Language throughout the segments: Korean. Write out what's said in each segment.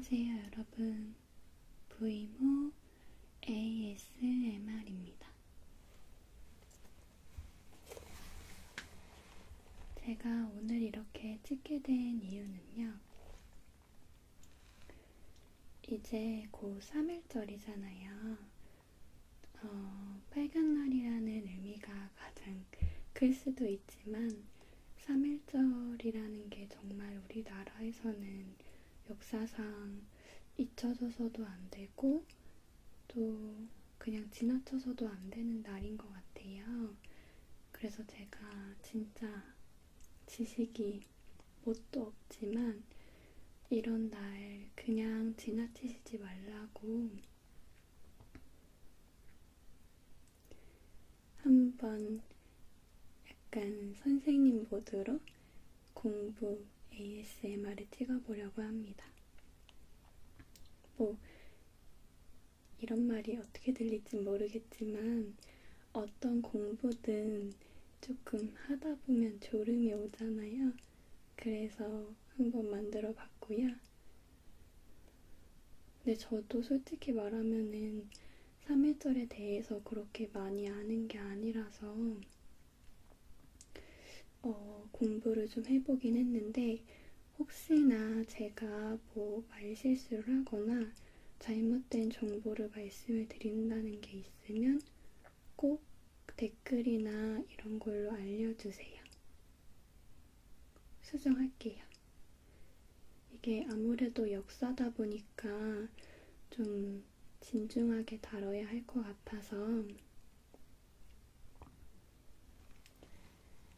안녕하세요 여러분. 부이모 ASMR입니다. 제가 오늘 이렇게 찍게 된 이유는요. 이제 곧 3일절이잖아요. 빨간 날이라는 의미가 가장 클 수도 있지만 3일절이라는 게 정말 우리나라에서는 역사상 잊혀져서도 안 되고 또 그냥 지나쳐서도 안 되는 날인 것 같아요. 그래서 제가 진짜 지식이 뭣도 없지만 이런 날 그냥 지나치시지 말라고 한번 약간 선생님 모드로 공부 ASMR을 찍어보려고 합니다. 이런 말이 어떻게 들릴지 모르겠지만 어떤 공부든 조금 하다 보면 졸음이 오잖아요. 그래서 한번 만들어 봤고요. 근데 저도 솔직히 말하면은 3일절에 대해서 그렇게 많이 아는 게 아니라서 공부를 좀 해보긴 했는데 혹시나 제가 말실수를 하거나 잘못된 정보를 말씀을 드린다는 게 있으면 꼭 댓글이나 이런 걸로 알려주세요. 수정할게요. 이게 아무래도 역사다 보니까 좀 진중하게 다뤄야 할 것 같아서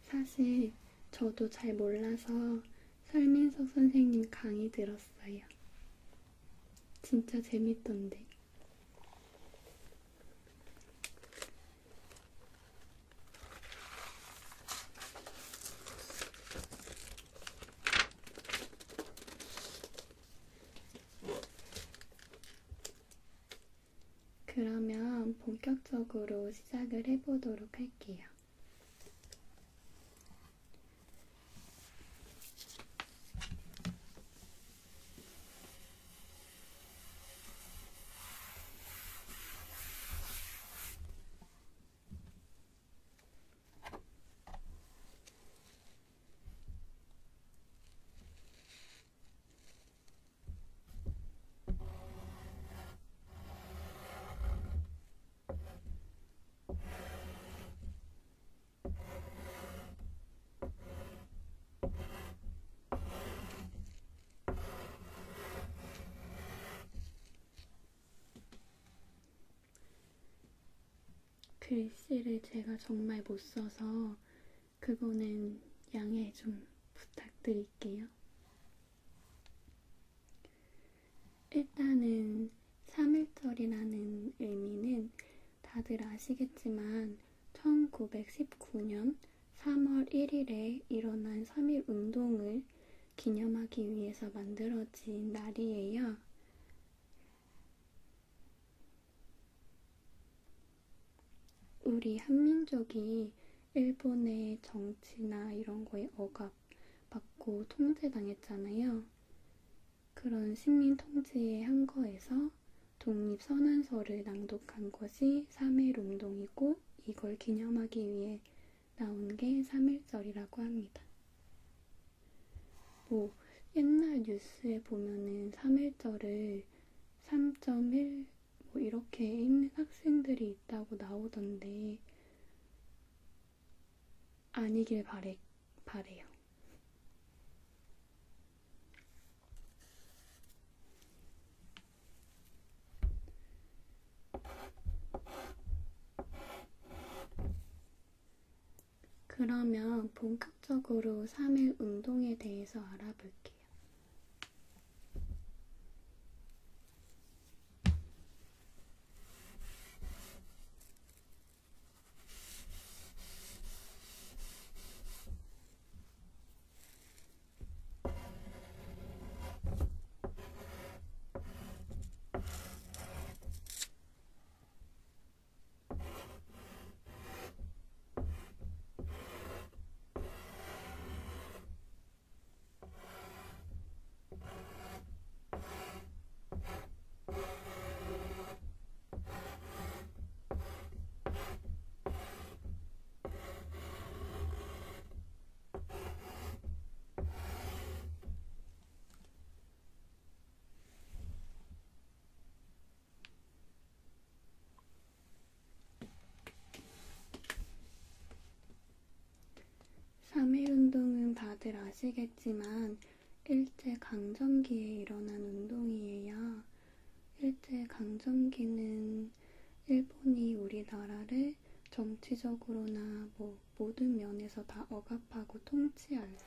사실 저도 잘 몰라서 설민석 선생님 강의 들었어요. 진짜 재밌던데. 그러면 본격적으로 시작을 해보도록 할게요. 글씨를 제가 정말 못 써서 그거는 양해 좀 부탁드릴게요. 일단은 3일절이라는 의미는 다들 아시겠지만 1919년 3월 1일에 일어난 3.1 운동을 기념하기 위해서 만들어진 날이에요. 우리 한민족이 일본의 정치나 이런 거에 억압받고 통제당했잖아요. 그런 식민 통치의 한 거에서 독립선언서를 낭독한 것이 3.1 운동이고 이걸 기념하기 위해 나온 게 3.1절이라고 합니다. 옛날 뉴스에 보면은 3.1절을 3.1 이렇게 읽는 학생들이 있다고 나오던데 아니길 바래요. 그러면 본격적으로 3.1 운동에 대해서 알아볼게요. 아시겠지만 일제강점기에 일어난 운동이에요. 일제강점기는 일본이 우리나라를 정치적으로나 모든 면에서 다 억압하고 통치할 때.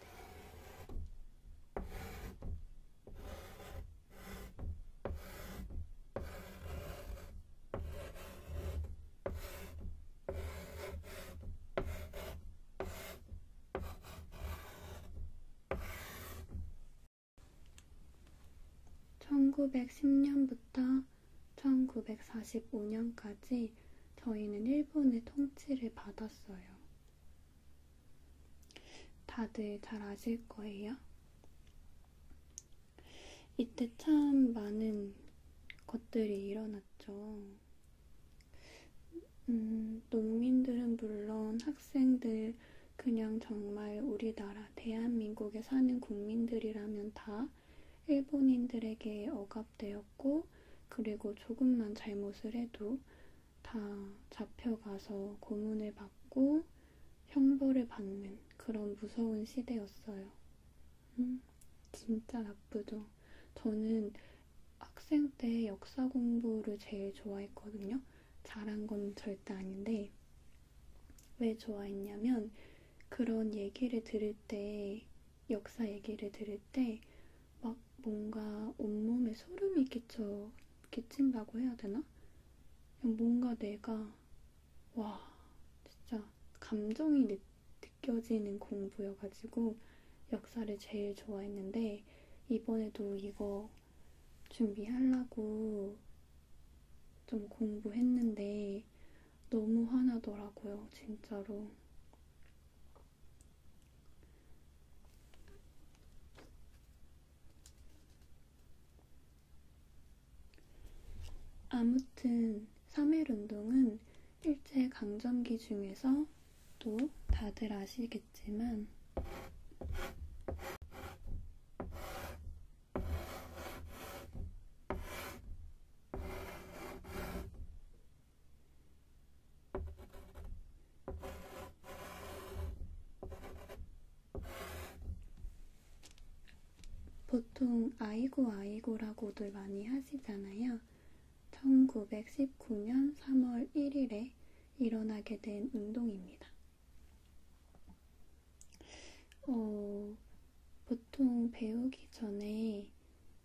1910년부터 1945년까지 저희는 일본의 통치를 받았어요. 다들 잘 아실 거예요. 이때 참 많은 것들이 일어났죠. 농민들은 물론 학생들, 그냥 정말 우리나라 대한민국에 사는 국민들이라면 다 일본인들에게 억압되었고, 그리고 조금만 잘못을 해도 다 잡혀가서 고문을 받고 형벌을 받는 그런 무서운 시대였어요. 진짜 나쁘죠. 저는 학생 때 역사 공부를 제일 좋아했거든요. 잘한 건 절대 아닌데, 왜 좋아했냐면 그런 얘기를 들을 때, 역사 얘기를 들을 때 막 뭔가 온몸에 소름이 끼친다고 해야 되나? 그냥 뭔가 내가 진짜 감정이 느껴지는 공부여가지고 역사를 제일 좋아했는데, 이번에도 이거 준비하려고 좀 공부했는데 너무 화나더라고요, 진짜로. 아무튼 3.1운동은 일제강점기 중에서 또 다들 아시겠지만 보통 아이고 아이고라고들 많이 하시잖아요. 1919년 3월 1일에 일어나게 된 운동입니다. 보통 배우기 전에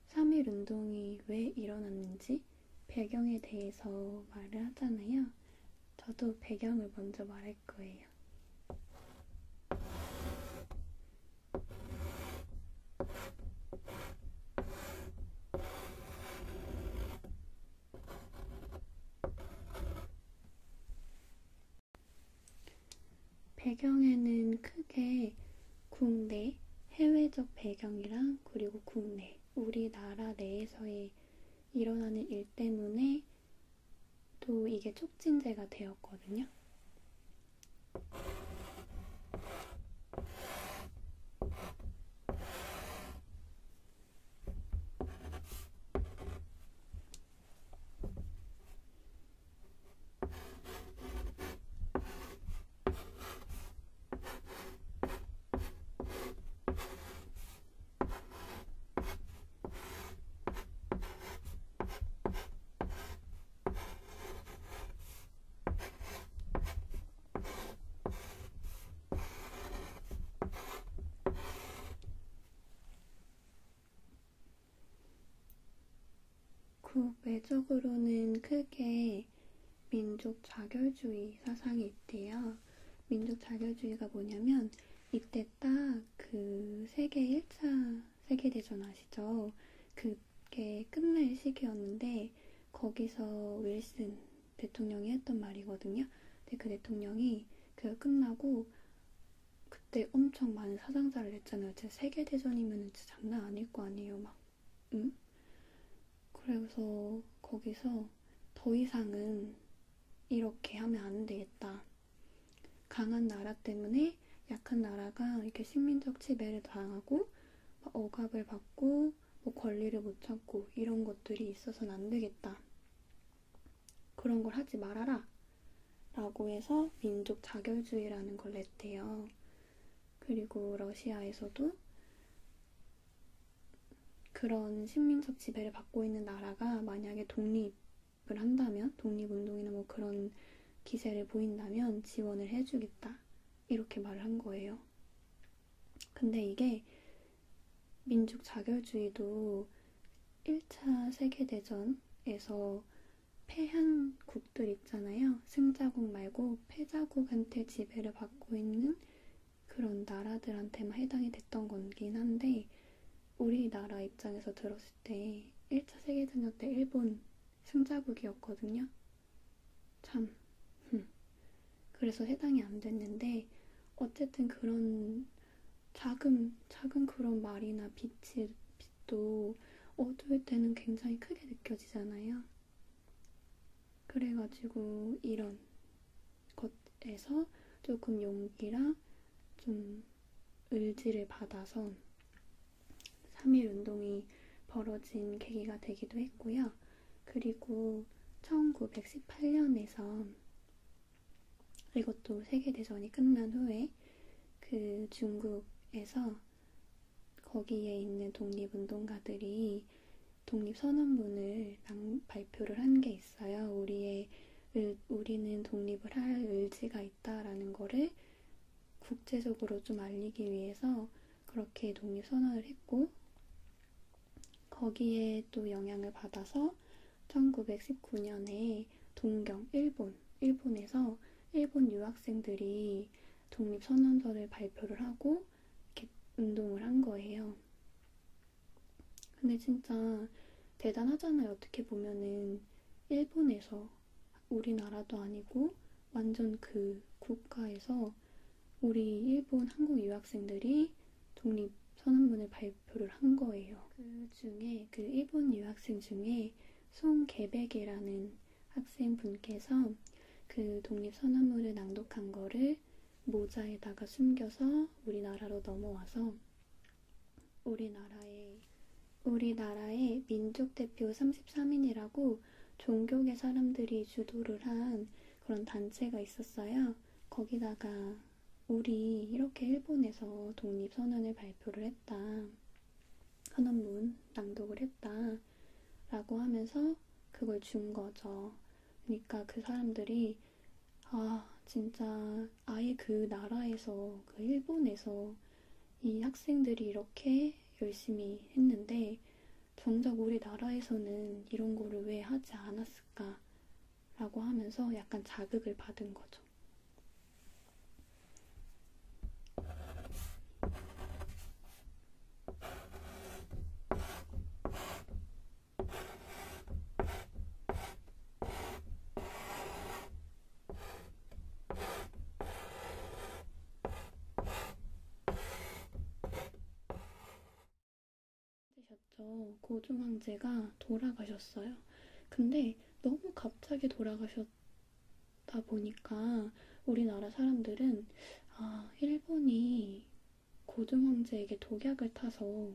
3.1운동이 왜 일어났는지 배경에 대해서 말을 하잖아요. 저도 배경을 먼저 말할 거예요. 배경에는 크게 국내, 해외적 배경이랑 그리고 국내, 우리나라 내에서의 일어나는 일 때문에 또 이게 촉진제가 되었거든요. 국외적으로는 크게 민족 자결주의 사상이 있대요. 민족 자결주의가 뭐냐면 이때 딱 그 세계 1차 세계대전 아시죠? 그게 끝날 시기였는데 거기서 윌슨 대통령이 했던 말이거든요. 근데 그 대통령이 그가 끝나고 그때 엄청 많은 사상자를 냈잖아요. 진짜 세계대전이면 진짜 장난 아닐 거 아니에요. 막 응? 그래서 거기서 더 이상은 이렇게 하면 안 되겠다. 강한 나라 때문에 약한 나라가 이렇게 식민적 지배를 당하고 억압을 받고 권리를 못 찾고 이런 것들이 있어서는 안 되겠다. 그런 걸 하지 말아라. 라고 해서 민족 자결주의라는 걸 냈대요. 그리고 러시아에서도 그런 식민적 지배를 받고 있는 나라가 만약에 독립을 한다면, 독립운동이나 뭐 그런 기세를 보인다면 지원을 해주겠다. 이렇게 말을 한 거예요. 근데 이게 민족 자결주의도 1차 세계대전에서 패한 국들 있잖아요. 승자국 말고 패자국한테 지배를 받고 있는 그런 나라들한테만 해당이 됐던 거긴 한데, 우리나라 입장에서 들었을 때 1차 세계대전 때 일본 승자국이었거든요. 참. 그래서 해당이 안 됐는데, 어쨌든 그런 작은 그런 말이나 빛도 어두울 때는 굉장히 크게 느껴지잖아요. 그래가지고 이런 것에서 조금 용기랑 좀 의지를 받아서 3.1 운동이 벌어진 계기가 되기도 했고요. 그리고 1918년에서 이것도 세계대전이 끝난 후에 그 중국에서 거기에 있는 독립운동가들이 독립선언문을 발표를 한 게 있어요. 우리는 독립을 할 의지가 있다라는 거를 국제적으로 좀 알리기 위해서 그렇게 독립선언을 했고, 거기에 또 영향을 받아서 1919년에 동경, 일본에서 일본 유학생들이 독립선언서를 발표를 하고 이렇게 운동을 한 거예요. 근데 진짜 대단하잖아요. 어떻게 보면은 일본에서, 우리나라도 아니고 완전 그 국가에서 우리 일본 한국 유학생들이 독립선언문을 발표를 한 거예요. 그 중에 그 일본 유학생 중에 송개백이라는 학생분께서 그 독립선언문을 낭독한 거를 모자에다가 숨겨서 우리나라로 넘어와서 우리나라의 민족대표 33인이라고 종교계 사람들이 주도를 한 그런 단체가 있었어요. 거기다가 우리 이렇게 일본에서 독립선언을 발표를 했다, 선언문 낭독을 했다 라고 하면서 그걸 준 거죠. 그러니까 그 사람들이 진짜 아예 그 나라에서, 그 일본에서 이 학생들이 이렇게 열심히 했는데 정작 우리나라에서는 이런 거를 왜 하지 않았을까 라고 하면서 약간 자극을 받은 거죠. 고종 황제가 돌아가셨어요. 근데 너무 갑자기 돌아가셨다 보니까 우리나라 사람들은 일본이 고종 황제에게 독약을 타서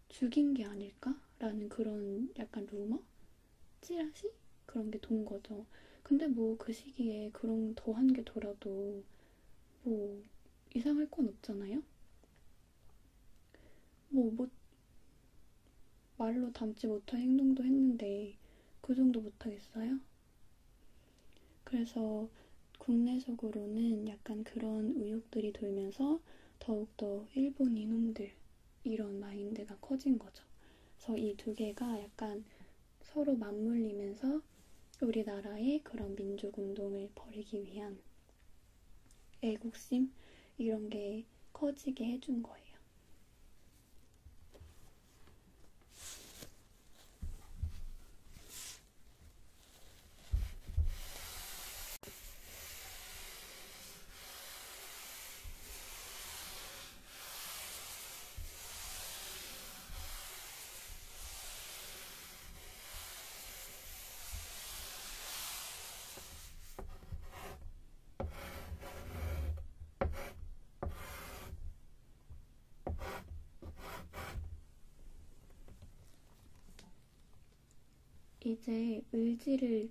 죽인 게 아닐까라는 그런 약간 루머? 찌라시? 그런 게 돈 거죠. 근데 뭐 그 시기에 그런 더한 게 돌아도 뭐 이상할 건 없잖아요? 뭐 말로 담지 못할 행동도 했는데 그 정도 못하겠어요? 그래서 국내적으로는 약간 그런 의혹들이 돌면서 더욱더 일본 이놈들 이런 마인드가 커진 거죠. 그래서 이 두 개가 약간 서로 맞물리면서 우리나라의 그런 민족운동을 벌이기 위한 애국심 이런 게 커지게 해준 거예요. 이제 의지를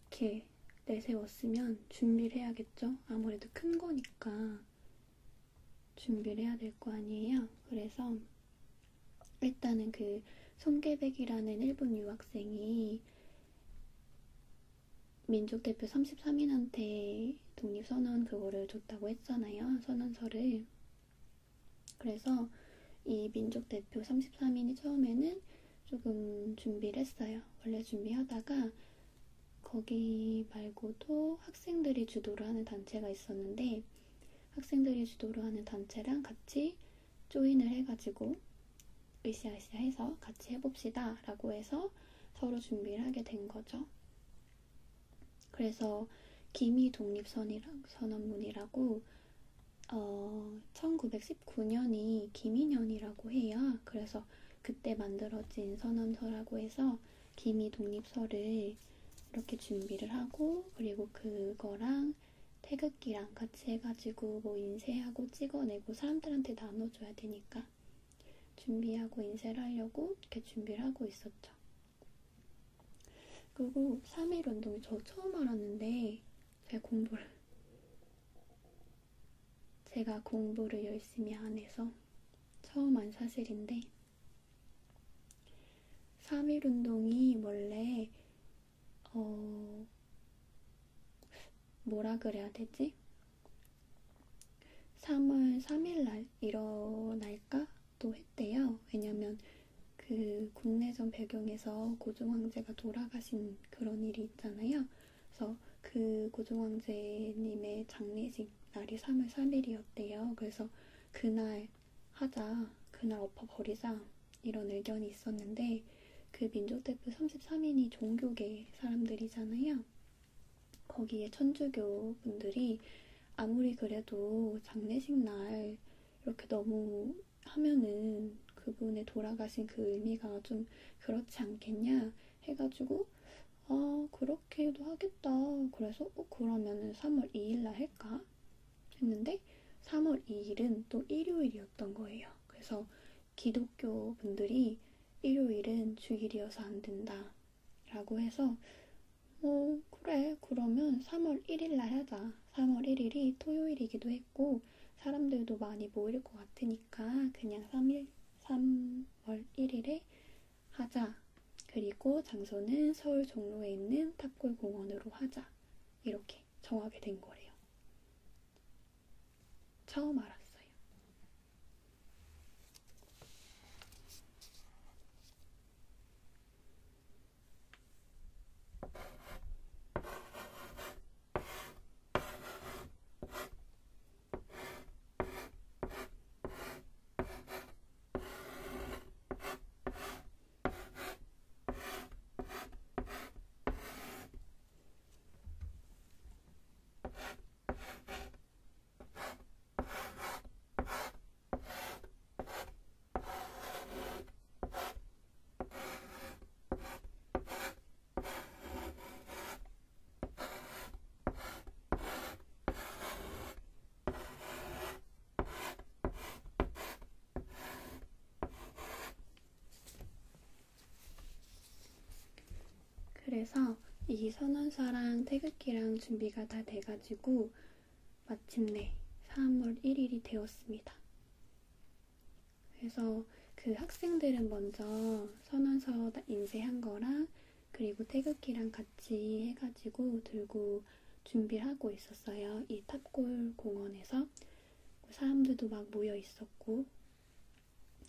이렇게 내세웠으면 준비를 해야겠죠? 아무래도 큰 거니까 준비를 해야 될 거 아니에요? 그래서 일단은 그 손계백이라는 일본 유학생이 민족대표 33인한테 독립선언 그거를 줬다고 했잖아요. 선언서를. 그래서 이 민족대표 33인이 처음에는 조금 준비를 했어요. 원래 준비하다가 거기 말고도 학생들이 주도를 하는 단체가 있었는데 학생들이 주도를 하는 단체랑 같이 조인을 해가지고 으쌰으쌰 해서 같이 해봅시다 라고 해서 서로 준비를 하게 된 거죠. 그래서 기미 독립선언문이라고 1919년이 기미년이라고 해요. 그래서 그때 만들어진 선언서라고 해서 기미 독립서를 이렇게 준비를 하고 그리고 그거랑 태극기랑 같이 해가지고 뭐 인쇄하고 찍어내고 사람들한테 나눠줘야 되니까 준비하고 인쇄를 하려고 이렇게 준비를 하고 있었죠. 그리고 3.1운동이 저 처음 알았는데 제가 공부를 열심히 안 해서 처음 안 사실인데 3.1운동이 원래 뭐라 그래야 되지? 3월 3일날 일어날까? 또 했대요. 왜냐면 그 국내전 배경에서 고종황제가 돌아가신 그런 일이 있잖아요. 그래서 그 고종황제님의 장례식 날이 3월 3일이었대요. 그래서 그날 하자, 그날 엎어버리자 이런 의견이 있었는데 그 민족대표 33인이 종교계 사람들이잖아요. 거기에 천주교 분들이 아무리 그래도 장례식 날 이렇게 너무 하면은 그분의 돌아가신 그 의미가 좀 그렇지 않겠냐 해가지고 그렇게도 하겠다. 그래서 그러면은 3월 2일날 할까? 했는데 3월 2일은 또 일요일이었던 거예요. 그래서 기독교 분들이 일요일은 주일이어서 안 된다 라고 해서 그래 그러면 3월 1일날 하자. 3월 1일이 토요일이기도 했고 사람들도 많이 모일 것 같으니까 그냥 3월 1일에 하자. 그리고 장소는 서울 종로에 있는 탑골공원으로 하자. 이렇게 정하게 된 거래요. 처음 알았어요. 그래서 이 선언서랑 태극기랑 준비가 다 돼가지고 마침내 3월 1일이 되었습니다. 그래서 그 학생들은 먼저 선언서 인쇄한 거랑 그리고 태극기랑 같이 해가지고 들고 준비를 하고 있었어요. 이 탑골 공원에서 사람들도 막 모여 있었고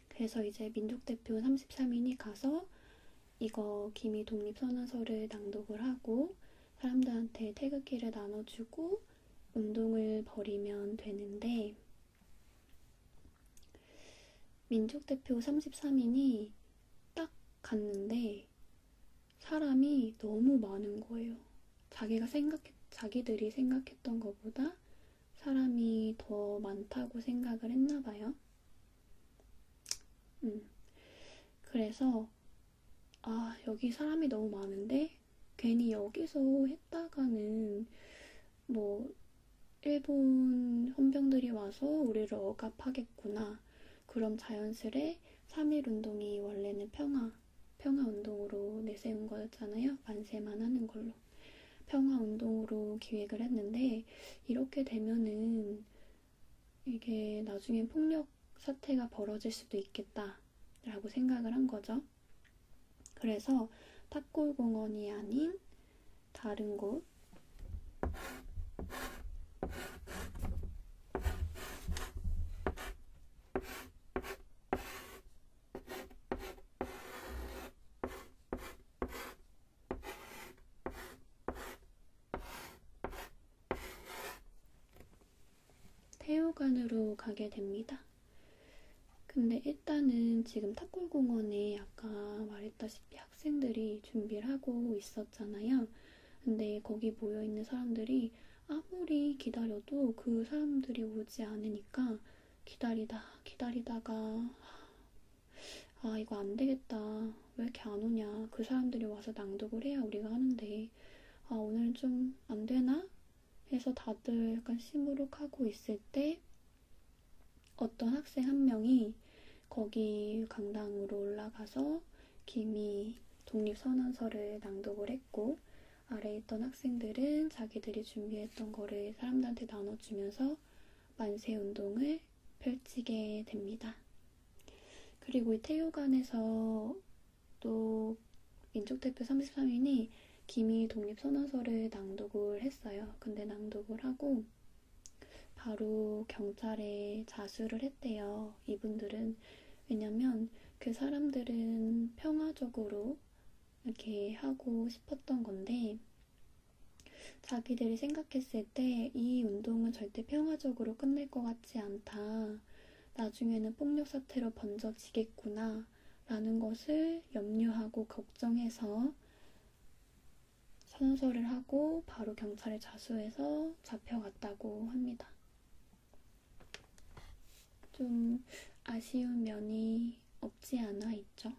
그래서 이제 민족대표 33인이 가서 이거 기미 독립선언서를 낭독을 하고 사람들한테 태극기를 나눠주고 운동을 벌이면 되는데 민족대표 33인이 딱 갔는데 사람이 너무 많은 거예요. 자기들이 생각했던 것보다 사람이 더 많다고 생각을 했나 봐요. 그래서 여기 사람이 너무 많은데 괜히 여기서 했다가는 뭐 일본 헌병들이 와서 우리를 억압하겠구나. 그럼 자연스레 3.1운동이 원래는 평화운동으로 내세운 거였잖아요. 만세만 하는 걸로. 평화운동으로 기획을 했는데 이렇게 되면은 이게 나중에 폭력 사태가 벌어질 수도 있겠다. 라고 생각을 한 거죠. 그래서 탑골공원이 아닌 다른 곳, 태우관으로 가게 됩니다. 근데 일단은 지금 탑골공원에 아까 말했다시피 학생들이 준비를 하고 있었잖아요. 근데 거기 모여있는 사람들이 아무리 기다려도 그 사람들이 오지 않으니까 기다리다가 아 이거 안 되겠다. 왜 이렇게 안 오냐. 그 사람들이 와서 낭독을 해야 우리가 하는데 아 오늘은 좀 안 되나? 해서 다들 약간 시무룩하고 있을 때 어떤 학생 한 명이 거기 강당으로 올라가서 김이 독립선언서를 낭독을 했고 아래에 있던 학생들은 자기들이 준비했던 거를 사람들한테 나눠주면서 만세운동을 펼치게 됩니다. 그리고 이 태육관에서 또 민족대표 33인이 김이 독립선언서를 낭독을 했어요. 근데 낭독을 하고 바로 경찰에 자수를 했대요. 이분들은. 왜냐면 그 사람들은 평화적으로 이렇게 하고 싶었던 건데 자기들이 생각했을 때 이 운동은 절대 평화적으로 끝낼 것 같지 않다. 나중에는 폭력 사태로 번져지겠구나 라는 것을 염려하고 걱정해서 선서를 하고 바로 경찰에 자수해서 잡혀갔다고 합니다. 좀 아쉬운 면이 없지 않아 있죠.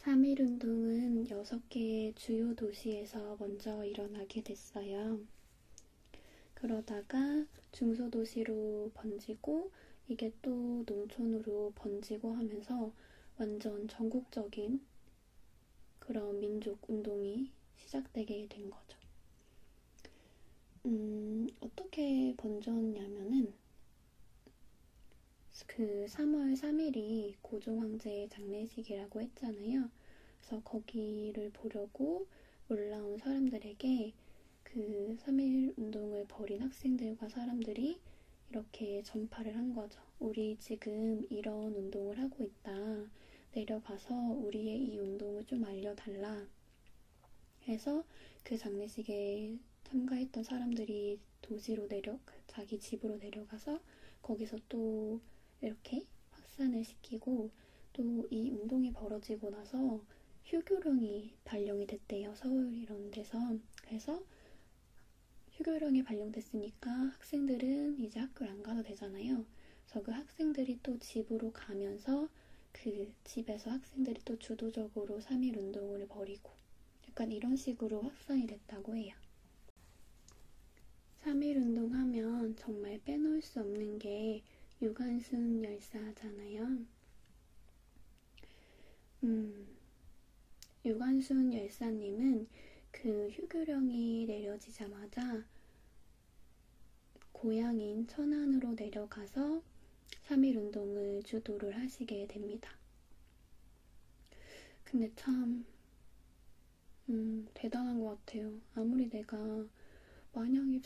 (3.1) 운동은 6개의 주요 도시에서 먼저 일어나게 됐어요. 그러다가 중소도시로 번지고 이게 또 농촌으로 번지고 하면서 완전 전국적인 그런 민족 운동이 시작되게 된 거죠. 어떻게 번졌냐면은 그 3월 3일이 고종황제의 장례식이라고 했잖아요. 그래서 거기를 보려고 올라온 사람들에게 그 3.1 운동을 벌인 학생들과 사람들이 이렇게 전파를 한 거죠. 우리 지금 이런 운동을 하고 있다. 내려가서 우리의 이 운동을 좀 알려달라. 해서 그 장례식에 참가했던 사람들이 도시로 자기 집으로 내려가서 거기서 또 이렇게 확산을 시키고 또 이 운동이 벌어지고 나서 휴교령이 발령이 됐대요. 서울 이런 데서. 그래서 휴교령이 발령됐으니까 학생들은 이제 학교를 안 가도 되잖아요. 그래서 그 학생들이 또 집으로 가면서 그 집에서 학생들이 또 주도적으로 3.1 운동을 벌이고 약간 이런 식으로 확산이 됐다고 해요. 3.1 운동하면 정말 빼놓을 수 없는 게 유관순 열사잖아요. 유관순 열사님은 그 휴교령이 내려지자마자 고향인 천안으로 내려가서 3.1 운동을 주도를 하시게 됩니다. 근데 참 대단한 것 같아요. 아무리 만약에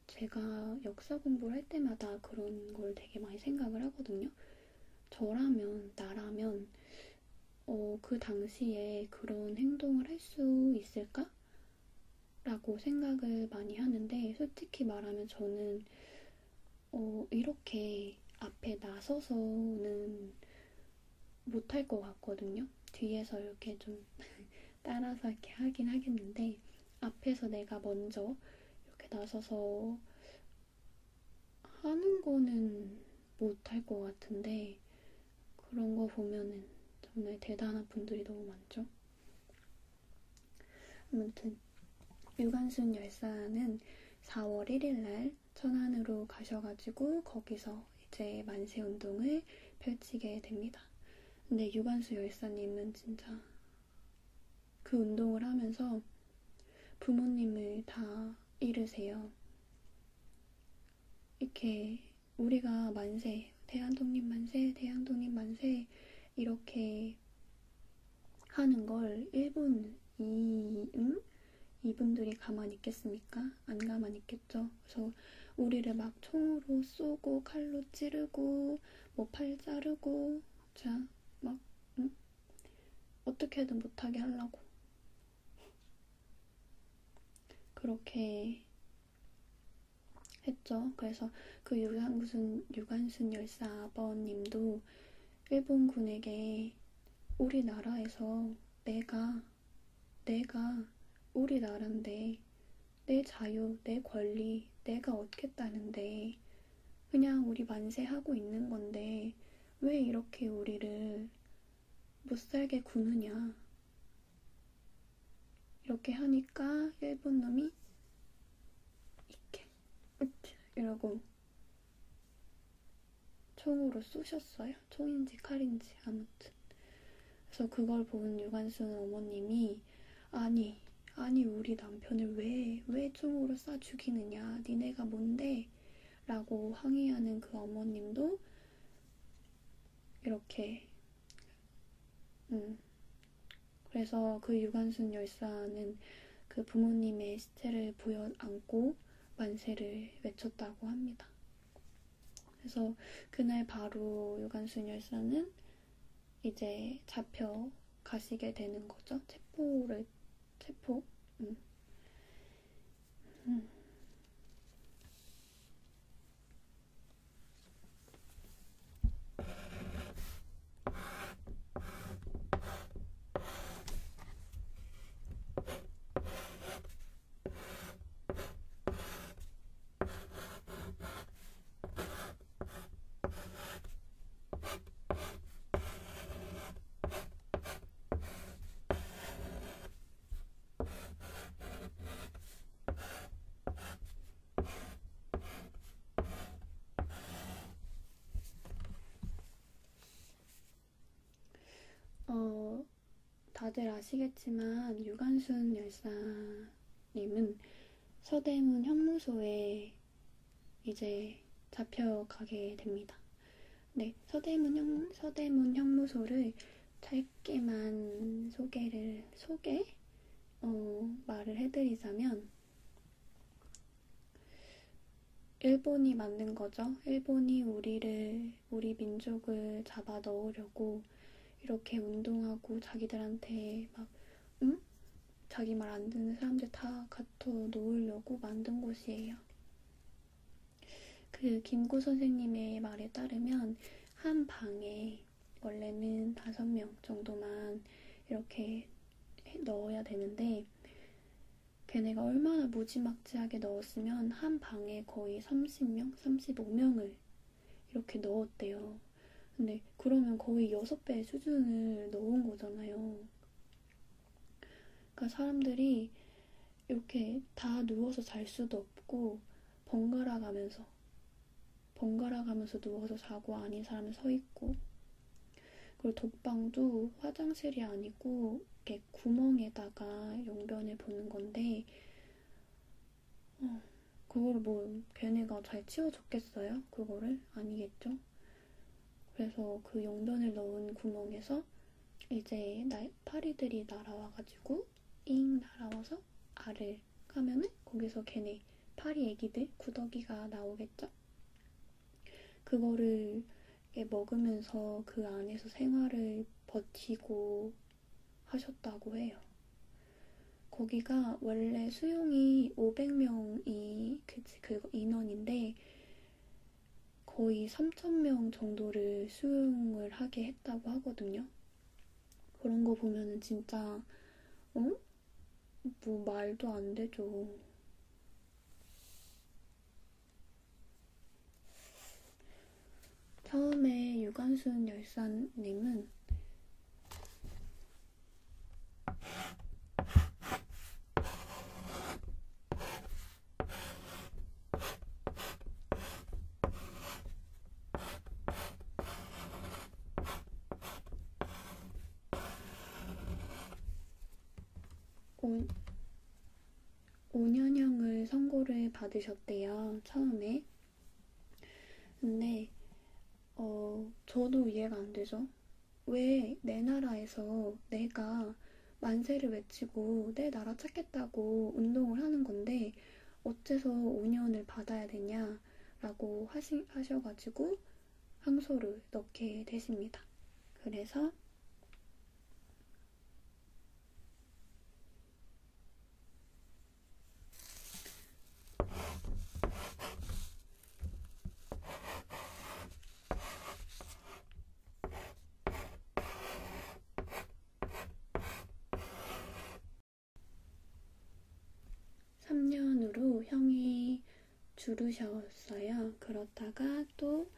제가 역사 공부를 할 때마다 그런 걸 되게 많이 생각을 하거든요. 나라면, 그 당시에 그런 행동을 할 수 있을까? 라고 생각을 많이 하는데, 솔직히 말하면 저는, 이렇게 앞에 나서서는 못할 것 같거든요. 뒤에서 이렇게 좀 따라서 이렇게 하긴 하겠는데, 앞에서 내가 먼저 이렇게 나서서 하는 거는 못할 것 같은데, 그런 거 보면은 정말 대단한 분들이 너무 많죠. 아무튼 유관순 열사는 4월 1일 날 천안으로 가셔가지고 거기서 이제 만세운동을 펼치게 됩니다. 근데 유관순 열사님은 진짜 그 운동을 하면서 부모님을 다 잃으세요. 이렇게 우리가 만세, 대한독립 만세, 대한독립 만세 이렇게 하는 걸 이분들이 가만히 있겠습니까? 안 가만히 있겠죠. 그래서 우리를 막 총으로 쏘고 칼로 찌르고 뭐 팔 자르고 자 막 어떻게든 못하게 하려고 그렇게 했죠. 그래서 그 유관순 열사 아버님도 일본군에게 우리나라에서 내가 우리나라인데 내 자유, 내 권리 내가 얻겠다는데 그냥 우리 만세하고 있는 건데 왜 이렇게 우리를 못살게 구느냐 이렇게 하니까 일본 놈이 이렇게 이러고 총으로 쏘셨어요. 총인지 칼인지 아무튼. 그래서 그걸 본 유관순 어머님이 아니 우리 남편을 왜 총으로 쏴 죽이느냐 니네가 뭔데 라고 항의하는 그 어머님도 이렇게 그래서 그 유관순 열사는 그 부모님의 시체를 부여 안고 만세를 외쳤다고 합니다. 그래서 그날 바로 유관순 열사는 이제 잡혀가시게 되는 거죠. 체포. 다들 아시겠지만 유관순 열사님은 서대문 형무소에 이제 잡혀가게 됩니다. 네, 서대문 형무소를 짧게만 말을 해드리자면 일본이 만든 거죠. 일본이 우리 민족을 잡아 넣으려고 이렇게 운동하고 자기들한테 막 자기 말 안 듣는 사람들 다 갖다 놓으려고 만든 곳이에요. 그 김구 선생님의 말에 따르면 한 방에 원래는 5명 정도만 이렇게 넣어야 되는데 걔네가 얼마나 무지막지하게 넣었으면 한 방에 거의 30명, 35명을 이렇게 넣었대요. 근데 그러면 거의 6배 수준을 넣은 거잖아요. 그러니까 사람들이 이렇게 다 누워서 잘 수도 없고 번갈아 가면서 누워서 자고 아닌 사람은 서 있고 그리고 독방도 화장실이 아니고 이렇게 구멍에다가 용변을 보는 건데 그거를 뭐 걔네가 잘 치워줬겠어요? 그거를? 아니겠죠? 그래서 그 용변을 넣은 구멍에서 이제 파리들이 날아와가지고 잉 날아와서 알을 까면은 거기서 걔네 파리 애기들 구더기가 나오겠죠? 그거를 먹으면서 그 안에서 생활을 버티고 하셨다고 해요. 거기가 원래 수용이 500명이 그 인원인데 거의 3,000명 정도를 수용을 하게 했다고 하거든요. 그런 거 보면은 진짜 뭐 말도 안 되죠. 처음에 유관순 열사님은 5년형을 선고를 받으셨대요, 처음에. 근데 저도 이해가 안 되죠. 왜 내 나라에서 내가 만세를 외치고 내 나라 찾겠다고 운동을 하는 건데 어째서 5년을 받아야 되냐라고 하셔가지고 항소를 넣게 되십니다. 그래서 3년으로 형이 줄으셨어요. 그렇다가 또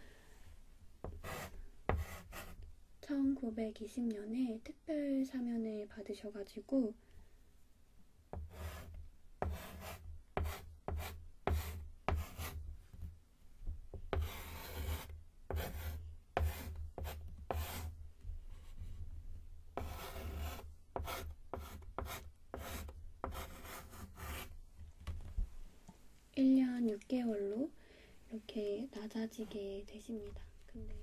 1920년에 특별 사면을 받으셔가지고 1년 6개월로 이렇게 낮아지게 되십니다. 근데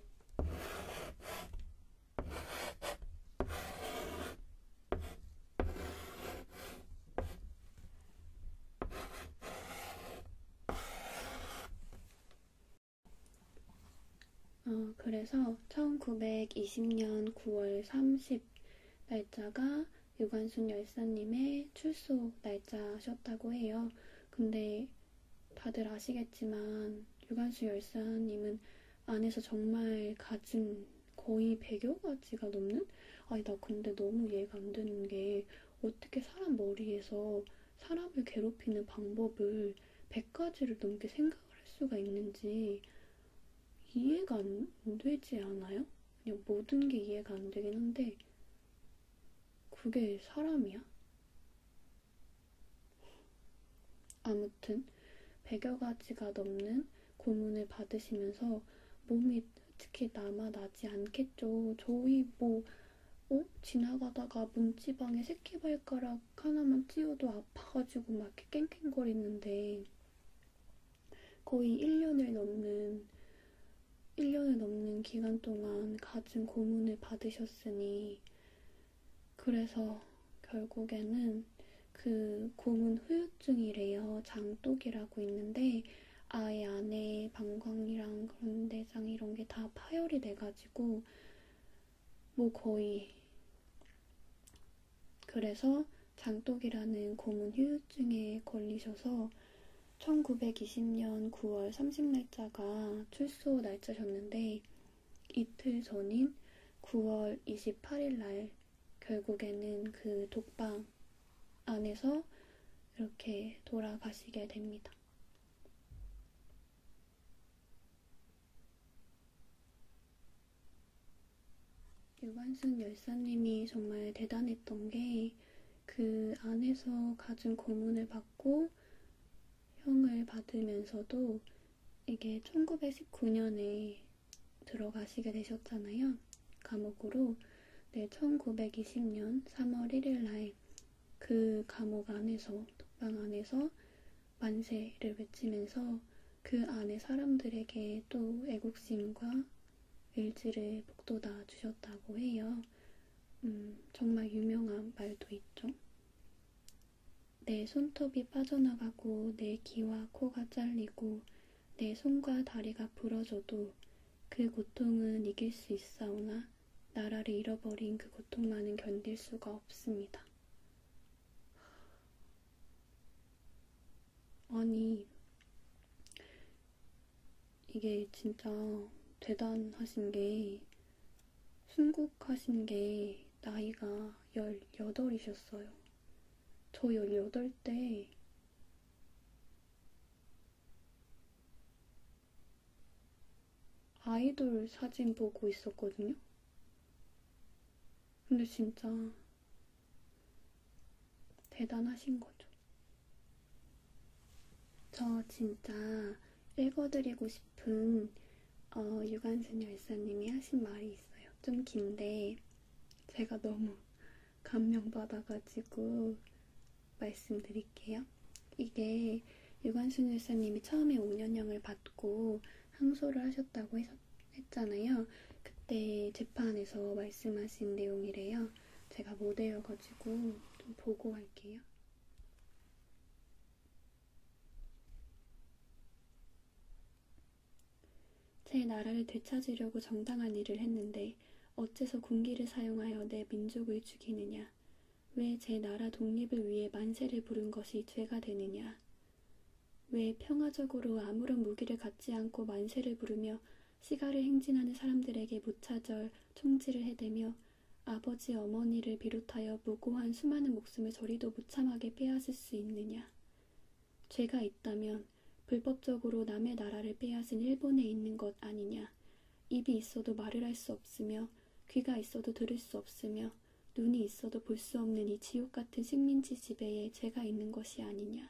그래서 1920년 9월 30 날짜가 유관순 열사님의 출소 날짜셨다고 해요. 근데 다들 아시겠지만 유관순 열사님은 안에서 정말 가진 거의 100여 가지가 넘는? 아니 나 근데 너무 이해가 안 되는 게 어떻게 사람 머리에서 사람을 괴롭히는 방법을 100가지를 넘게 생각을 할 수가 있는지 이해가 안 되지 않아요? 그냥 모든 게 이해가 안 되긴 한데 그게 사람이야? 아무튼 100여 가지가 넘는 고문을 받으시면서 몸이 특히 나지 않겠죠. 저희 지나가다가 문지방에 새끼발가락 하나만 찧어도 아파가지고 막 이렇게 깽깽거리는데 거의 1년을 넘는 기간 동안 갖은 고문을 받으셨으니 그래서 결국에는 그 고문 후유증이래요. 장독이라고 있는데 아예 안에 방광이랑 그런 내장 이런 게 다 파열이 돼가지고 거의 그래서 장독이라는 고문 후유증에 걸리셔서 1920년 9월 30날짜가 출소 날짜셨는데 이틀 전인 9월 28일날 결국에는 그 독방 안에서 이렇게 돌아가시게 됩니다. 유관순 열사님이 정말 대단했던 게 그 안에서 갖은 고문을 받고 형을 받으면서도 이게 1919년에 들어가시게 되셨잖아요. 감옥으로. 네, 1920년 3월 1일날 그 감옥 안에서, 독방 안에서 만세를 외치면서 그 안에 사람들에게 또 애국심과 의지를 북돋아 주셨다고 해요. 정말 유명한 말도 있죠. 내 손톱이 빠져나가고 내 귀와 코가 잘리고 내 손과 다리가 부러져도 그 고통은 이길 수 있사오나 나라를 잃어버린 그 고통만은 견딜 수가 없습니다. 아니, 이게 진짜 대단하신 게 순국하신 게 나이가 18이셨어요. 저 18때 아이돌 사진 보고 있었거든요. 근데 진짜 대단하신 거죠. 저 진짜 읽어드리고 싶은 유관순 열사님이 하신 말이 있어요. 좀 긴데 제가 너무 감명받아가지고 말씀드릴게요. 이게 유관순 열사님이 처음에 5년형을 받고 항소를 하셨다고 했잖아요. 그때 재판에서 말씀하신 내용이래요. 제가 못 외워가지고 좀 보고 할게요. 제 나라를 되찾으려고 정당한 일을 했는데 어째서 군기를 사용하여 내 민족을 죽이느냐? 왜 제 나라 독립을 위해 만세를 부른 것이 죄가 되느냐? 왜 평화적으로 아무런 무기를 갖지 않고 만세를 부르며 시가를 행진하는 사람들에게 무차절 총질을 해대며 아버지 어머니를 비롯하여 무고한 수많은 목숨을 저리도 무참하게 빼앗을 수 있느냐? 죄가 있다면 불법적으로 남의 나라를 빼앗은 일본에 있는 것 아니냐? 입이 있어도 말을 할 수 없으며 귀가 있어도 들을 수 없으며 눈이 있어도 볼 수 없는 이 지옥 같은 식민지 지배에 죄가 있는 것이 아니냐?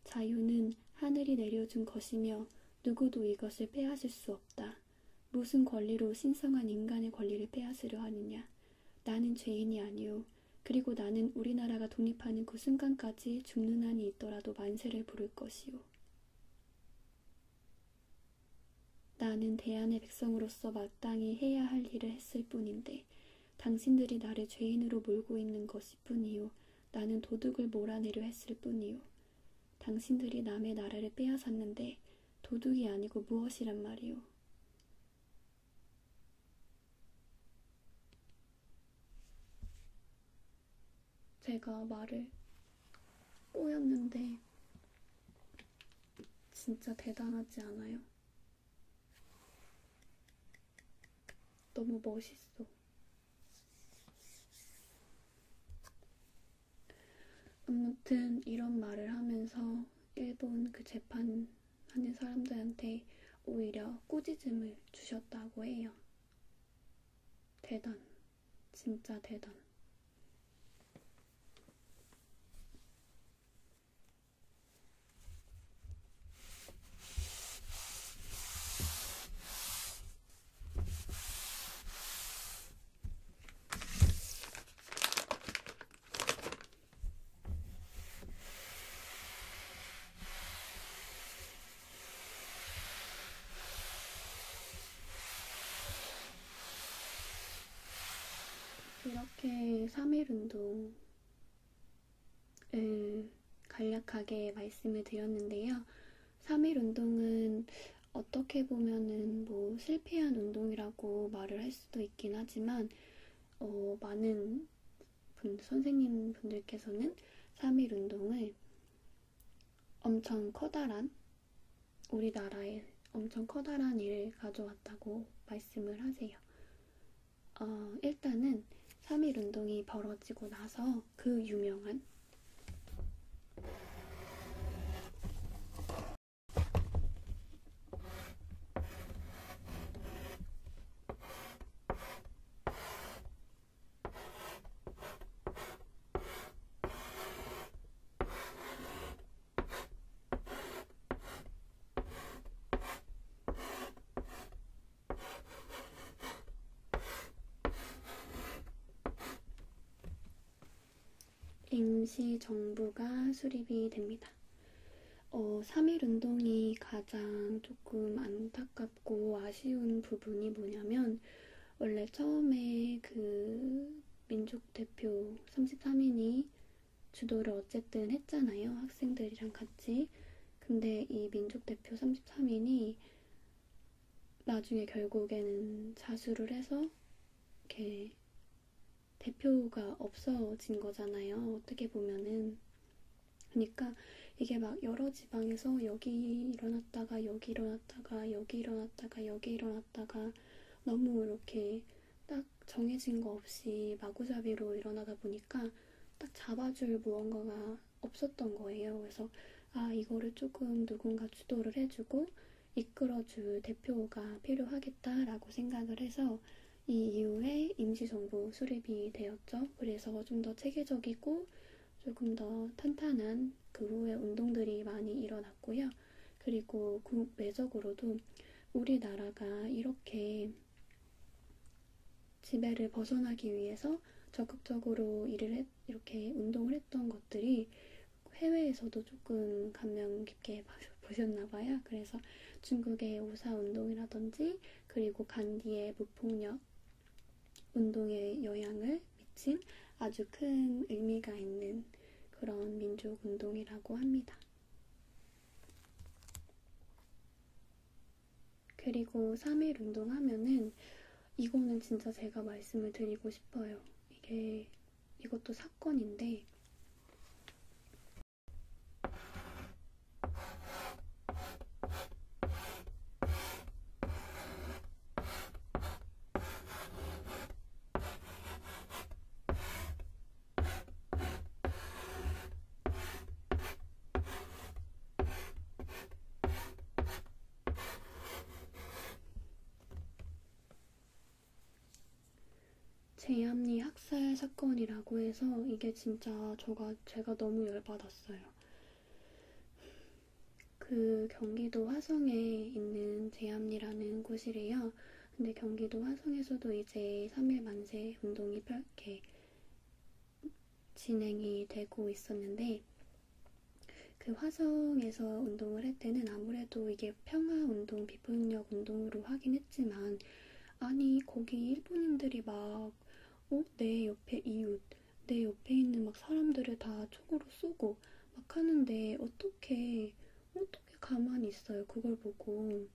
자유는 하늘이 내려준 것이며 누구도 이것을 빼앗을 수 없다. 무슨 권리로 신성한 인간의 권리를 빼앗으려 하느냐? 나는 죄인이 아니오. 그리고 나는 우리나라가 독립하는 그 순간까지 죽는 한이 있더라도 만세를 부를 것이오. 나는 대한의 백성으로서 마땅히 해야 할 일을 했을 뿐인데 당신들이 나를 죄인으로 몰고 있는 것일 뿐이오. 나는 도둑을 몰아내려 했을 뿐이오. 당신들이 남의 나라를 빼앗았는데 도둑이 아니고 무엇이란 말이오. 제가 말을 꼬였는데 진짜 대단하지 않아요? 너무 멋있어. 아무튼 이런 말을 하면서 일본 그 재판하는 사람들한테 오히려 꾸짖음을 주셨다고 해요. 대단. 진짜 대단. 이렇게 3.1운동을 간략하게 말씀을 드렸는데요. 3.1운동은 어떻게 보면은 뭐 실패한 운동이라고 말을 할 수도 있긴 하지만 많은 선생님 분들께서는 3.1운동을 엄청 커다란 우리나라에 엄청 커다란 일을 가져왔다고 말씀을 하세요. 일단은 3.1운동이 벌어지고 나서 그 유명한 임시정부가 수립이 됩니다. 3.1 운동이 가장 조금 안타깝고 아쉬운 부분이 뭐냐면 원래 처음에 그 민족 대표 33인이 주도를 어쨌든 했잖아요. 학생들이랑 같이. 근데 이 민족 대표 33인이 나중에 결국에는 자수를 해서 이렇게 대표가 없어진 거잖아요. 어떻게 보면은. 그러니까 이게 막 여러 지방에서 여기 일어났다가 여기 일어났다가 여기 일어났다가 여기 일어났다가 너무 이렇게 딱 정해진 거 없이 마구잡이로 일어나다 보니까 딱 잡아줄 무언가가 없었던 거예요. 그래서 이거를 조금 누군가 주도를 해주고 이끌어줄 대표가 필요하겠다라고 생각을 해서 이 이후에 임시정부 수립이 되었죠. 그래서 좀 더 체계적이고 조금 더 탄탄한 그 후에 운동들이 많이 일어났고요. 그리고 국내적으로도 우리나라가 이렇게 지배를 벗어나기 위해서 적극적으로 이렇게 운동을 했던 것들이 해외에서도 조금 감명 깊게 보셨나봐요. 그래서 중국의 오사 운동이라든지 그리고 간디의 무폭력 운동에 영향을 미친 아주 큰 의미가 있는 그런 민족 운동이라고 합니다. 그리고 3.1 운동하면은 이거는 진짜 제가 말씀을 드리고 싶어요. 이것도 사건인데 제암리 학살 사건이라고 해서 이게 진짜 제가 너무 열받았어요. 그 경기도 화성에 있는 제암리라는 곳이래요. 근데 경기도 화성에서도 이제 3.1 만세 운동이 이렇게 진행이 되고 있었는데 그 화성에서 운동을 할 때는 아무래도 이게 평화운동, 비폭력 운동으로 하긴 했지만 아니 거기 일본인들이 막 내 옆에 이웃, 내 옆에 있는 막 사람들을 다 총으로 쏘고 막 하는데 어떻게 가만히 있어요. 그걸 보고.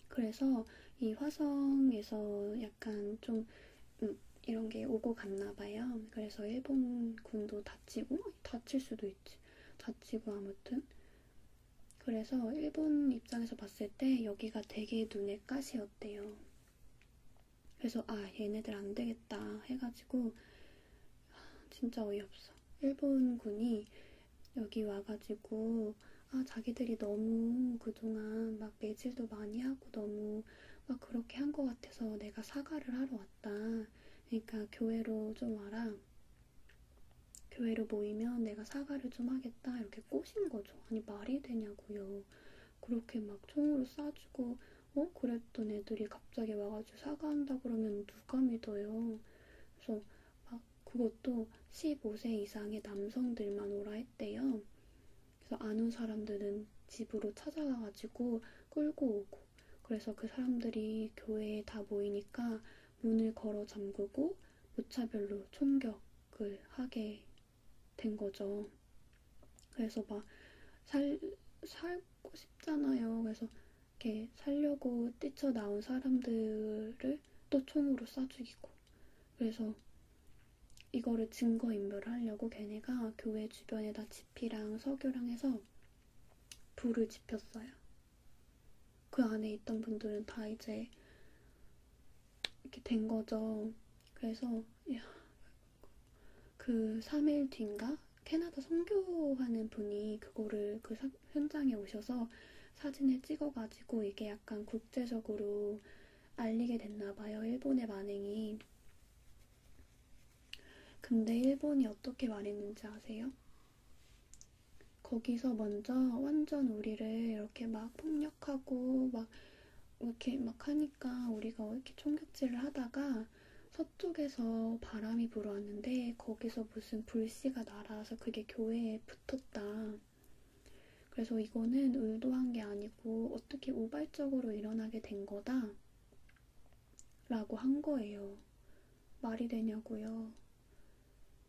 그래서 이 화성에서 약간 좀 이런 게 오고 갔나 봐요. 그래서 일본 군도 다칠 수도 있지. 다치고 아무튼. 그래서 일본 입장에서 봤을 때 여기가 되게 눈에 가시였대요. 그래서 얘네들 안 되겠다 해가지고 진짜 어이없어. 일본군이 여기 와가지고 자기들이 너무 그동안 막 매질도 많이 하고 너무 막 그렇게 한 것 같아서 내가 사과를 하러 왔다. 그러니까 교회로 좀 와라. 교회로 모이면 내가 사과를 좀 하겠다. 이렇게 꼬신 거죠. 아니 말이 되냐고요. 그렇게 막 총으로 쏴주고 그랬던 애들이 갑자기 와가지고 사과한다 그러면 누가 믿어요. 그래서 막 그것도 15세 이상의 남성들만 오라 했대요. 그래서 아는 사람들은 집으로 찾아가가지고 끌고 오고 그래서 그 사람들이 교회에 다 모이니까 문을 걸어 잠그고 무차별로 총격을 하게 된 거죠. 그래서 막 살고 싶잖아요. 그래서 이렇게 살려고 뛰쳐나온 사람들을 또 총으로 쏴 죽이고 그래서 이거를 증거인멸을 하려고 걔네가 교회 주변에다 지피랑 석유랑 해서 불을 지폈어요. 그 안에 있던 분들은 다 이제 이렇게 된 거죠. 그래서 그 3일 뒤인가 캐나다 선교하는 분이 그거를 현장에 오셔서 사진을 찍어가지고 이게 약간 국제적으로 알리게 됐나봐요. 일본의 만행이. 근데 일본이 어떻게 말했는지 아세요? 거기서 먼저 완전 우리를 이렇게 막 폭력하고 막 이렇게 막 하니까 우리가 이렇게 총격질을 하다가 서쪽에서 바람이 불어왔는데 거기서 무슨 불씨가 날아와서 그게 교회에 붙었다. 그래서 이거는 의도한 게 아니고 어떻게 우발적으로 일어나게 된 거다 라고 한 거예요. 말이 되냐고요.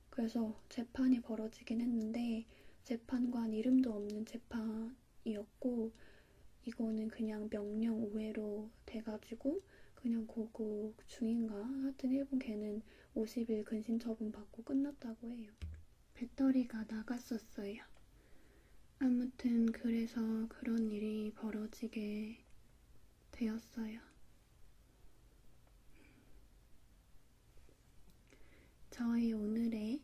그래서 재판이 벌어지긴 했는데 재판관 이름도 없는 재판이었고 이거는 그냥 명령 오해로 돼가지고 그냥 고고 중인가? 하여튼 일본 걔는 50일 근신처분 받고 끝났다고 해요. 배터리가 나갔었어요. 아무튼 그래서 그런 일이 벌어지게 되었어요. 저희 오늘의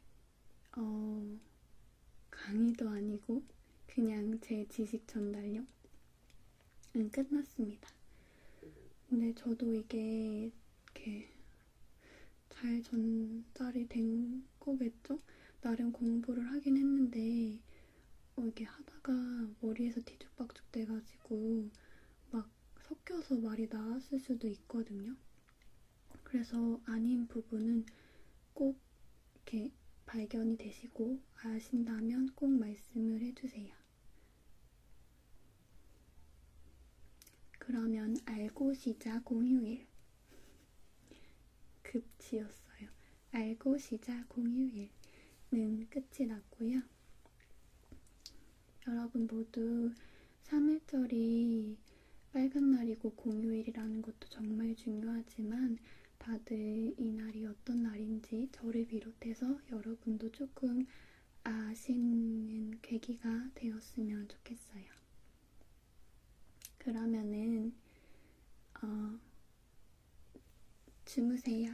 강의도 아니고 그냥 제 지식 전달용 끝났습니다. 근데 저도 이게 이렇게 잘 전달이 된 거겠죠? 나름 공부를 하긴 했는데 이게 하다가 머리에서 뒤죽박죽 돼가지고 막 섞여서 말이 나왔을 수도 있거든요. 그래서 아닌 부분은 꼭 이렇게 발견이 되시고 아신다면 꼭 말씀을 해주세요. 그러면 알고 시작 공휴일 급지였어요. 알고 시작 공휴일은 끝이 났고요. 여러분 모두 3일절이 빨간 날이고 공휴일이라는 것도 정말 중요하지만 다들 이 날이 어떤 날인지 저를 비롯해서 여러분도 조금 아시는 계기가 되었으면 좋겠어요. 그러면은 주무세요.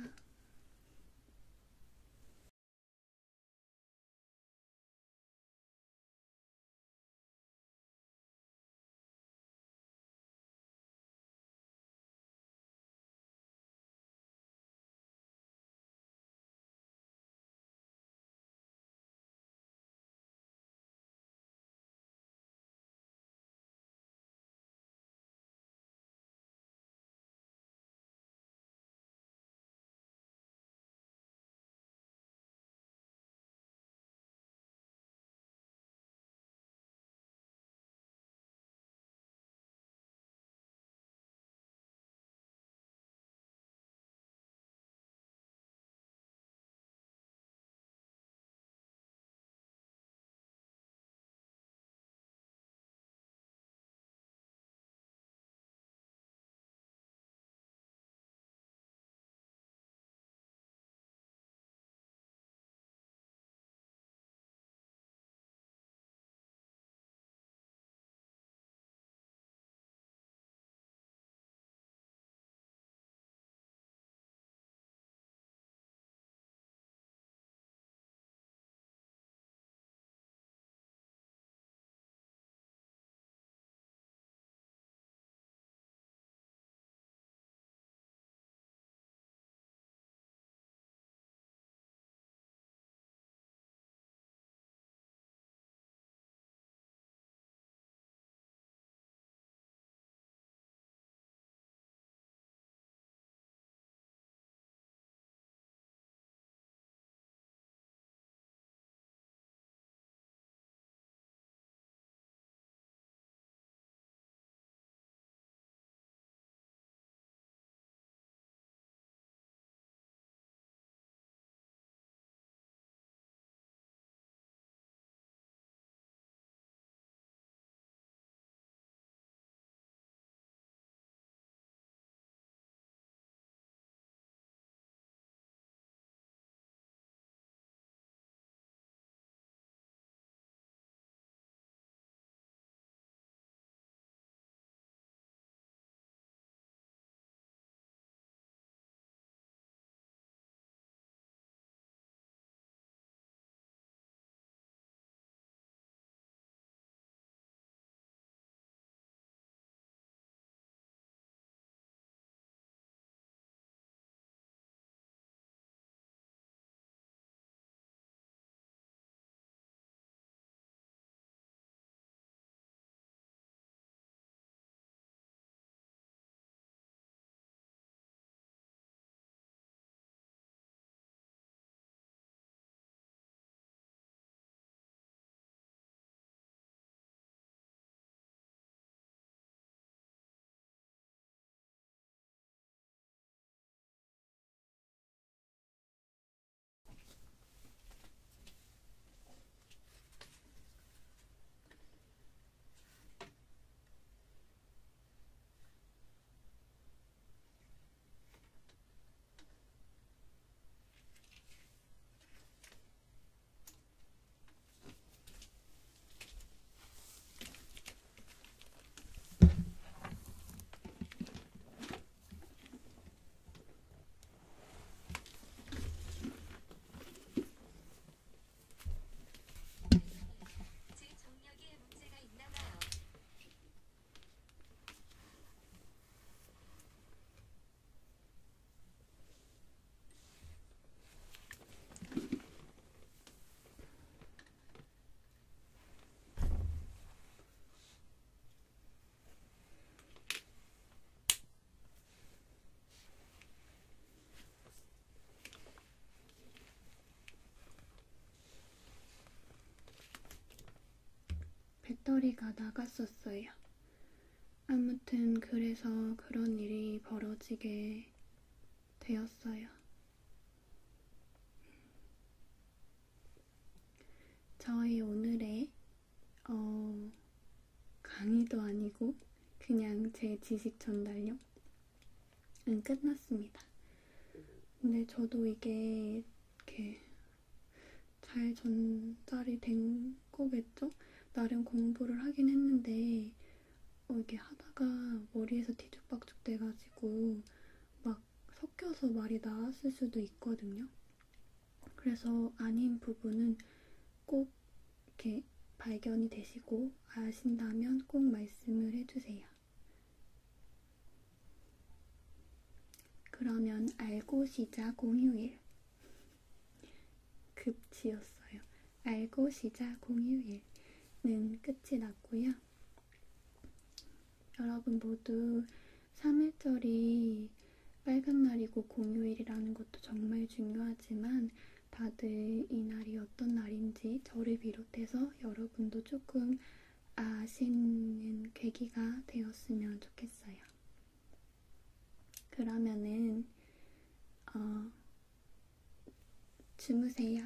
배터리가 나갔었어요. 아무튼 그래서 그런 일이 벌어지게 되었어요. 저희 오늘의 강의도 아니고 그냥 제 지식 전달용은 끝났습니다. 근데 저도 이게 이렇게 잘 전달이 된 거겠죠? 나름 공부를 하긴 했는데 이게 하다가 머리에서 뒤죽박죽 돼가지고 막 섞여서 말이 나왔을 수도 있거든요. 그래서 아닌 부분은 꼭 이렇게 발견이 되시고 아신다면 꼭 말씀을 해주세요. 그러면 알고 시작 공휴일 급지였어요. 알고 시작 공휴일은 끝이 났고요. 여러분 모두 3일절이 빨간 날이고 공휴일이라는 것도 정말 중요하지만 다들 이 날이 어떤 날인지 저를 비롯해서 여러분도 조금 아시는 계기가 되었으면 좋겠어요. 그러면은 주무세요.